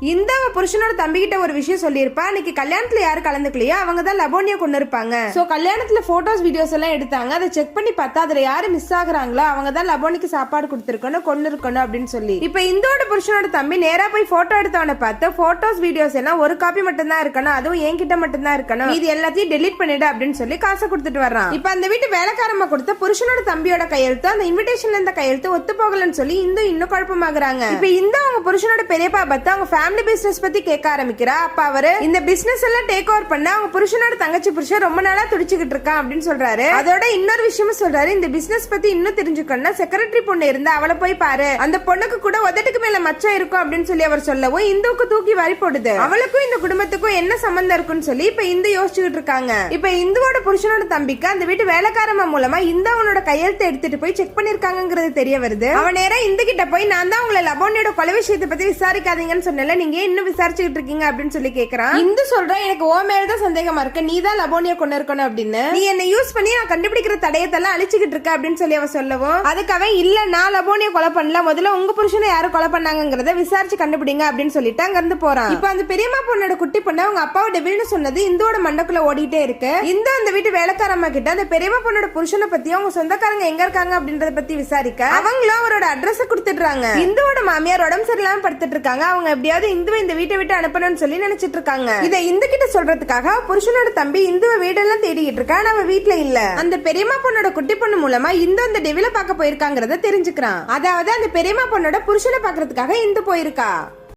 இந்த புருஷனோட தம்பி கிட்ட ஒரு விஷயம் சொல்லியிருப்பா. அன்னைக்கு கல்யாணத்துல யாரு கலந்துக்கலையோ அவங்க தான் லபோனியா கொண்டு இருப்பாங்க. சோ கல்யாணத்துல போட்டோஸ் வீடியோஸ் எல்லாம் எடுத்தாங்க. அதை செக் பண்ணி பார்த்தா அதுல யாரு மிஸ் ஆகுறாங்களோ அவங்க தான் லபோனிக்கு சாப்பாடு கொடுத்திருக்கணும், கொண்டு இருக்கணும் அப்படின்னு சொல்லி. இப்ப இந்தோட புருஷனோட தம்பி நேரா போய் போட்டோ எடுத்தவன பார்த்து போட்டோஸ் வீடியோஸ் எல்லாம் ஒரு காப்பி மட்டும் தான் இருக்கணும், அதுவும் என்கிட்ட மட்டும் தான் இருக்கணும், இது எல்லாத்தையும் டெலீட் பண்ணிடு அப்படின்னு சொல்லி காசை கொடுத்துட்டு வர்றான். இப்ப அந்த வீட்டு வேலைக்காரமா கொடுத்த புருஷனோட தம்பியோட கையெழுத்து அந்த இன்விடேஷன்ல இருந்த கையெழுத்து ஒத்து போகலன்னு சொல்லி இன்னும் குழப்பமாகறாங்க. இப்ப இந்த அவங்க புருஷனோட பெரியப்பா பத்தி அவங்க ஃபேமிலி பிசினஸ் பத்தி கேட்க ஆரம்பிக்கிறா. அப்ப அவரு இந்த பிசினஸ் எல்லாம் டேக் ஓவர் பண்ண அவங்க புருஷனோட தங்கச்சி புருஷன் ரொம்ப நாளா துடிச்சுக்கிட்டு இருக்கான் அப்படின்னு சொல்றாரு. அதோட இன்னொரு விஷயமும் சொல்றாரு. இந்த பிசினஸ் பத்தி இன்னும் தெரிஞ்சுக்கணும்னா செக்ரட்டரி பொண்ணு இருந்தா அவளை போய் பாரு, அந்த பொண்ணுக்கு கூட உதட்டுக்கு மேல மச்சம் இருக்கும் அப்படின்னு சொல்லி அவர் சொல்லவும் இந்துவுக்கு தூக்கி வாரி போடுது. அவளுக்கும் இந்த குடும்பத்துக்கும் என்ன சம்பந்தம் இருக்குன்னு சொல்லி இப்ப இந்து யோசிச்சுக்கிட்டு இருக்காங்க. இப்ப இந்துவோட புருஷனோட தம்பிக்கு அந்த வீட்டு வேலைக்காரமா மூலமா இந்த அவனோட கையெழுத்து எடுத்துட்டு போய் செக் பண்ணிருக்காங்கிறது தெரிய வருது. அவன் நேரம் இந்த கிட்ட போய் நான் தான் உங்களை லபோனியோட கொலை விஷயத்தை பத்தி விசாரிக்காதீங்கன்னு சொன்னல, நீங்க இன்னும் விசாரிச்சுக்கிட்டு இருக்கீங்க அப்படின்னு சொல்லி கேக்குறான். இந்து சொல்ற எனக்கு ஓ மேலதான் சந்தேகமா இருக்கு, நீ தான் லபோனியா கொண்டு இருக்கணும் அப்படின்னு. நீ என்ன யூஸ் பண்ணி நான் கண்டுபிடிக்கிற தடயத்தெல்லாம் அழிச்சுக்கிட்டு இருக்க அப்படின்னு சொல்லி அவ சொல்லவும் அதுக்கு அவன் இல்ல நான் லபோனியா கொலை பண்ணல, முதல்ல உங்க புருஷனை யாரும் கொலை பண்ணாங்கிறத விசாரிச்சு கண்டுபிடிங்க அப்படின்னு சொல்லிட்டு அங்க இருந்து போறான். இப்ப அந்த பெரியம்மா பொண்ணோட குட்டி பொண்ணு அவங்க அப்பாவோட டெவில்னு சொன்னது இந்தோட மண்டக்குள்ள ஓடிட்டே இருக்கு. இந்த அந்த வீட்டு வேலைக்காரம்மா கிட்ட அந்த பெரியம்மா பொண்ணோட புருஷனை பத்தி அவங்க சொந்தக்காரங்க எங்க இருக்காங்க அப்படின்றத பத்தி விசாரிக்க அவங்களும் அவரோட அட்ரஸ் கொடுத்துடுறாங்க. இந்துவோட மாமியார் உடம்பு சரியில்லாம படுத்துட்டு இருக்காங்க. அவங்க எப்படியாவது இந்துவை இந்த வீட்டை விட்டு அனுப்பணும்னு சொல்லி நினைச்சிட்டு இருக்காங்க. இதை இந்து கிட்ட சொல்றதுக்காக புருஷனோட தம்பி இந்துவை வீடெல்லாம் தேடிட்டு இருக்கா. அவ வீட்டுல இல்ல. அந்த பெரியம்மா பொண்ணோட குட்டி பொண்ணு மூலமா இந்து அந்த டெவில பாக்க போயிருக்காங்கறத தெரிஞ்சுக்கிறான். அதாவது அந்த பெரியம்மா பொண்ணோட புருஷனை பாக்குறதுக்காக இந்து போயிருக்கா.